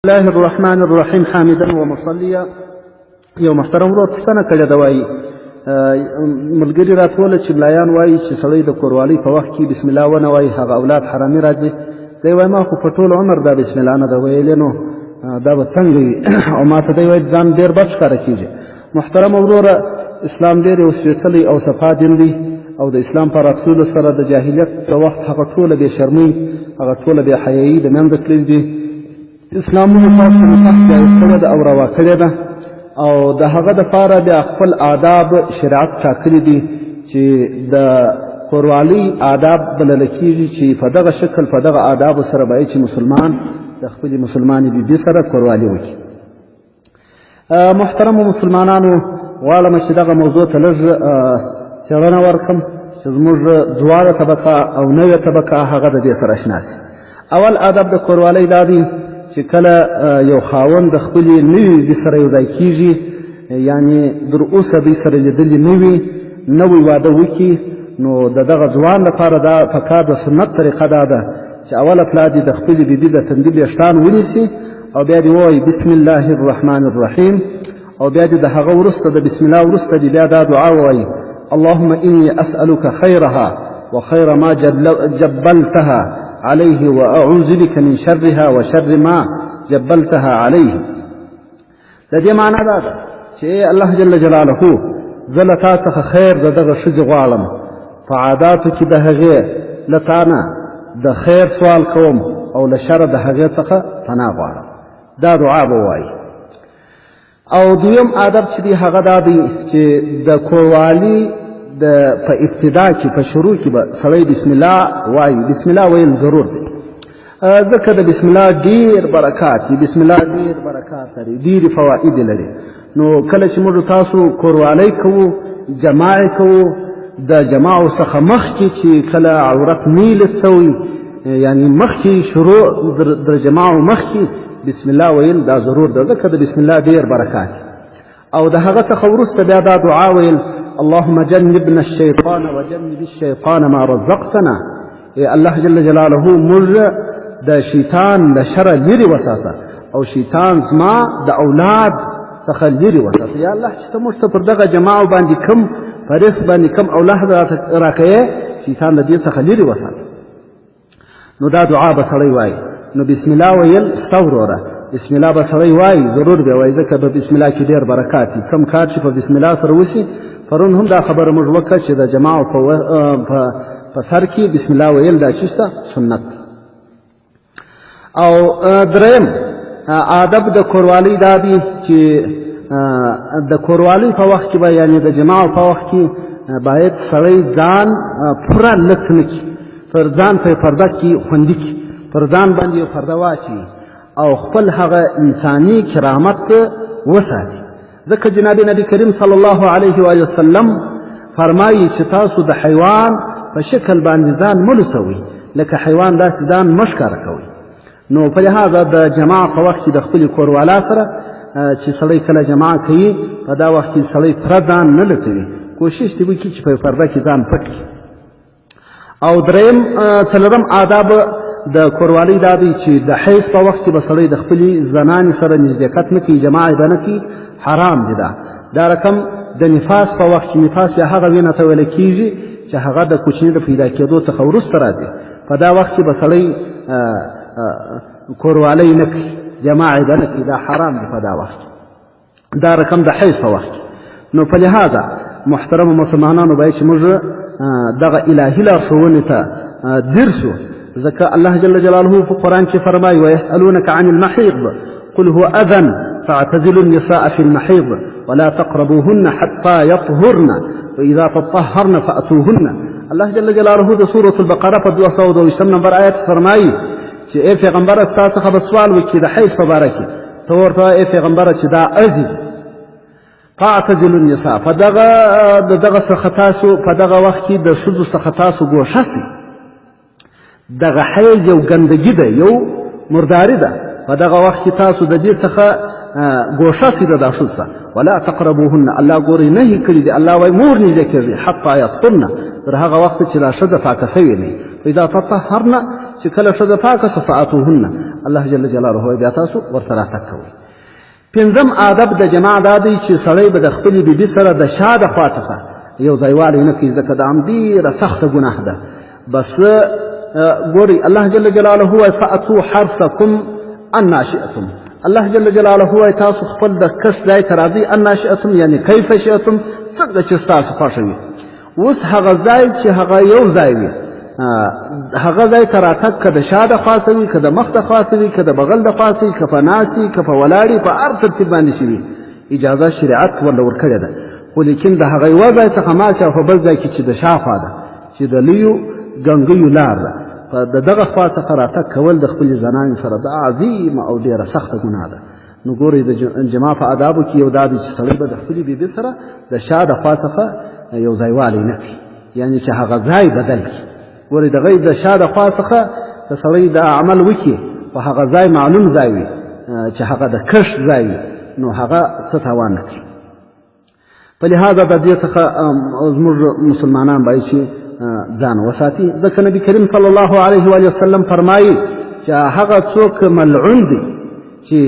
الله الرحمن الرحیم حامدا ومصلیا. یو محترم ورور پوښتنه کړې ده، وایي ملګري راټوله چې ملایان وایي چې سړی د کوروالۍ په وخت کې بسم الله ونه وایي هغه اولاد حرامي راځي. دی وایي ما خو په ټول عمر دا بسم الله نه ده ویلې، نو دا به څنګه وي؟ او ما ته دی وایي ځان ډېر بد ښکاره کېږي. محترم وروره، اسلام ډېر یو سپېڅلی او صفا دین دی، او د اسلام په راتللو سره د جاهلیت په وخت هغه ټوله بې شرمۍ، هغه ټوله بې حیایي د منځه تللي دي. اسلام موږ تاسو ته ښایسته ده او روا کړې ده، او د هغه دپاره بیا خپل آداب شریعت ټاکلي دي چې د کوروالۍ آداب بلله کېږي چې په دغه شکل په دغه آدابو سره باید چې مسلمان د خپلې مسلمانې بیبي سره کوروالي وکړي. محترمو مسلمانانو، غواړم چې دغه موضوع ته لږ څېړنه ورکړم چې زموږ دواړه طبقه او نوې طبقه هغه د دې سره اشنا شي. اول آداب د کوروالۍ دا دی چې کله یو خاوند د خپلې نوې بیبي سره یو ځای کېږي، یعنې در اوسه دوی سره لیدلي نه وي، نوی واده وکړي، نو د دغه ځوان لپاره دا پکار د سنت طریقه دا ده چې اوله پلار دې د خپلې بیبي د تندي ویښتان ونیسي او بیا دې ووایي بسم الله الرحمن الرحیم، او بیا دې د هغه وروسته د بسم الله وروسته دې بیا دا دعا ووایي اللهم إني أسألك خيرها وخير ما جبلتها عليه وأعوذ بك من شرها وشر ما جبلتها عليه. د دې معنا دا ده چې الله جل جلاله زه له تا څخه خیر د دغه ښځې غواړم، په عاداتو کې د هغې له تا نه د خیر سوال کوم او له شره د هغې څخه پناه غواړم. دا دعا به ووایي. او دویم آدب چې دی هغه دا دی چې د کوروالي په ابتدا کې په شروع کې به سړی بسم الله وایي. بسم الله ویل ضرور دی، ځکه د بسم الله ډېر برکات دي. بسم الله ډېر برکات لري، ډېرې فواید لري. نو کله چې موږ تاسو کوروالۍ کوو، جماع کوو، د جماعو څخه مخکې چې کله عورت میله سوی، یعنی مخکې شروع د جماعو مخکې بسم الله ویل دا ضرور ده، ځکه د بسم الله ډېر برکات. او د هغه څخه وروسته بیا دا دعا ویل اللهم جنبنا الشیطان وجنب الشیطان ما رزقتنا. الله جل جلاله موږ د شیطان له شره لرې وساته، او شیطان زما د اولاد څخه لرې وساته. یا الله چې ته موږ ته پر دغه جماعو باندې کم په رزق باندې کم اولاد راکوې، شیطان له دې څخه لرې وساته. نو دا دعا به سړی وایي. نو بسم الله ویل ستا وروره، بسم الله به سړی وایي ضرور به وایي، ځکه په بسم الله کې ډېر برکات دي. کم کار چې په بسم الله سره وشي، پرون هم دا خبره موږ وکړه چې د جماعو په سر کې بسم الله ویل دا چې شته سنت. او دریم آدب د کوروالۍ دا دی چې د کوروالۍ په وخت کې به، یعنې د جماعو په وخت کې باید سړی ځان پوره لڅ نه کړي، پر ځان په پرده کې خوندي کړي، پر ځان باندې یو پرده واچوي او خپل هغه انساني کرامت وساتي. ځکه جناب نبی کریم صلی الله علیه و وسلم فرمایي چې تاسو د حیوان په شکل باندې ځان مه لوڅوئ، لکه حیوان داسې ځان مه ښکاره کوئ. نو په لحاظه د جماع په وخت کې د خپلې کوروالا سره چې سړی کله جماع کوي، په دا وخت کې سړی پوره ځان نه لڅوي، کوشش دې وکړي چې په پرده کې ځان پټ کړي. او دریم څلورم آداب د کوروالۍ دا دی چې د حیض په وخت کې به سړی د خپلې زنانې سره نزدېکت نه کوي، جماع یې به نه کوي، حرام دی. دا رقم د نفاس په وخت کې، نفاس بیا هغه وینه ته ویل کېږي چې هغه د کوچني د پیدا کېدو څخه وروسته راځي. په دا وخت کې به سړی کوروالۍ نه کوي، جماع یې به نه کوي، دا حرام دی په دا وخت کې. دا رقم د حیض په وخت کې. نو په لحاظه محترمو مسلمانانو باید چې موږ دغه الهي لارښوونې ته درشو، ځکه الله جل جلاله په قرآن کې فرمایي ويسألونك عن المحيض قل هو أذى فاعتزلوا النساء في المحيض ولا تقربوهن حتى يطهرن وإذا تطهرن فأتوهن. الله جل جلاله د سورة البقره په 220 نمبر آیت فرمایي چې ای پیغمبره ستا څخه به سوال وکړي د حیض په باره کې، ته ورته ای پیغمبره چې دا ازي فاعتزلوا النساء، په دغه څخه تاسو په دغه وخت کې د ښځو څخه تاسو ګوښه سئ. دغه حیض یو ګندګي ده، یو مرداري ده. په دغه وخت کې تاسو د دې څخه ګوشه سي د دا ښځو ته ولا تقربوهن الله ګوري نهي کړي دي الله وایي مور نږدې کېږي حتی یطهرن تر هغه وخت چې دا ښځه پاکه سوې نه وي فاذا تطهرن چې کله ښځه پاکه سوه فاتوهن الله جل جلاله وایي بیا تاسو ورته راتګ کوئ پنځم ادب د جماع دا دی چې سړی به د خپلې بیبي سره د شا د خوا څخه یو ځایوالی نه کوي ځکه دا هم ډېره سخته ګناه ده بس ګورئ الله جل جلاله وایي فاتو حرثکم انا شئتم الله جل جلاله وایي تاسو خپل د کښت ځای ته راځئ انا شئتم یعنې کیف شئتم څنګه چې ستاسو خوښه وي اوس هغه ځای چې هغه یو ځای وي هغه ځای ته راتګ که د شا د خوا وي که د مخ د خوا وي که د بغل د خوا وي که په ناستې که په ولاړې په هر ترتیب باندې چې وي اجازه شریعت ورله ورکړې ده خو لیکن د هغه یوه ځای څخه ماسې او په بل ځای کې چې د شا خوا ده چې د لویو ګنګیو لار ده په د دغه خوا څخه راتګ کول د خپلې زنانې سره دا عظیمه او ډېره سخته ګناه ده نو ګورئ د جماع په آدابو کې یو دا دی چې سړی به د خپلې بیبي سره د شا د خوا څخه یو ځایوالی نه کړي یعنې چې هغه ځای بدل کړي ګورئ د غیر د شا د خوا څخه که سړی دا عمل وکړي په هغه ځای معلوم ځای وي چې هغه د کښت ځای وي نو هغه څه تاوان نه کړي په لحاظه د دې څخه زموږ مسلمانان باید چې ځان وساتي ځکه نبي کریم صلی الله علیه و وسلم فرمایي چې هغه څوک ملعون دی چې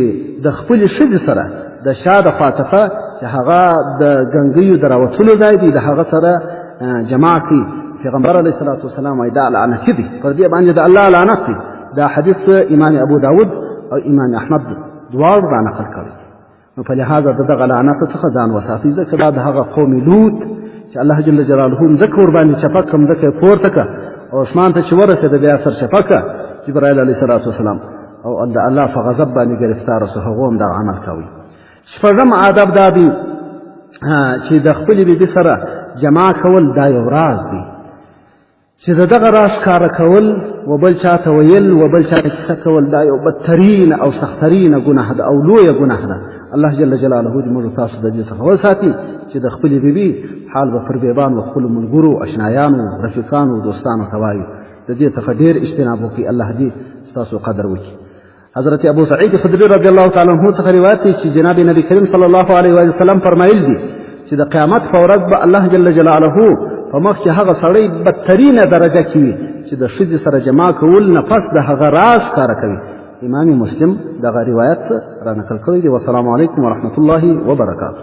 د خپلې ښځې سره د شا د خوا څخه چې هغه د ګنګیو د راوتلو ځای دی د هغه سره جماع کوي پیغمبر علیه الصلاة والسلام وایي دا لعنتي دی پر دې باندې د الله لعنت دی دا حدیث امام ابو داود او امام احمد دواړو را نقل کړی نو په لحاظه د دغه لعنت څخه ځان وساتئ ځکه دا د هغه قوم لوط چې الله جل جلاله مځکه ورباندې چپه کړه مځکه یې پورته کړه او اسمان ته چې ورسېده بیا سرچپه کړه جبرایل علیه الصلاة والسلام او د الله په غضب باندې ګرفتاره سو هغو هم دغه عمل کوي شپږم آداب دا دی چې د خپلې بیبي سره جماع کول دا یو راز دی چې د دغه راز ښکاره کول و بل چا ته ویل و بل چا ته کیسه کول دا یو بدترینه او سخترینه ګناه ده او لویه ګناه ده الله جل جلاله دې موږ تاسو د دې څخه وساتي چې د خپلې بیبي حال به پر بیبانو خپلو ملګرو اشنایانو رفیقانو دوستانو ته وایو د دې څخه ډېر اجتناب وکړي الله دې ستاسو قدر وکړي حضرت ابو سعید خدری رضی الله تعالی عنہ څخه روایت دی چې جناب نبی کریم صلی الله علیه و سلم فرمایل دي چې د قیامت په ورځ به الله جل جلاله په مخ کې هغه سړی بدترینه درجه کې وي چې د ښځې سره جماع کول نه پس د هغه راز ښکاره کوي امام مسلم دغه روایت را نقل کړی دی والسلام علیکم ورحمة الله وبرکاته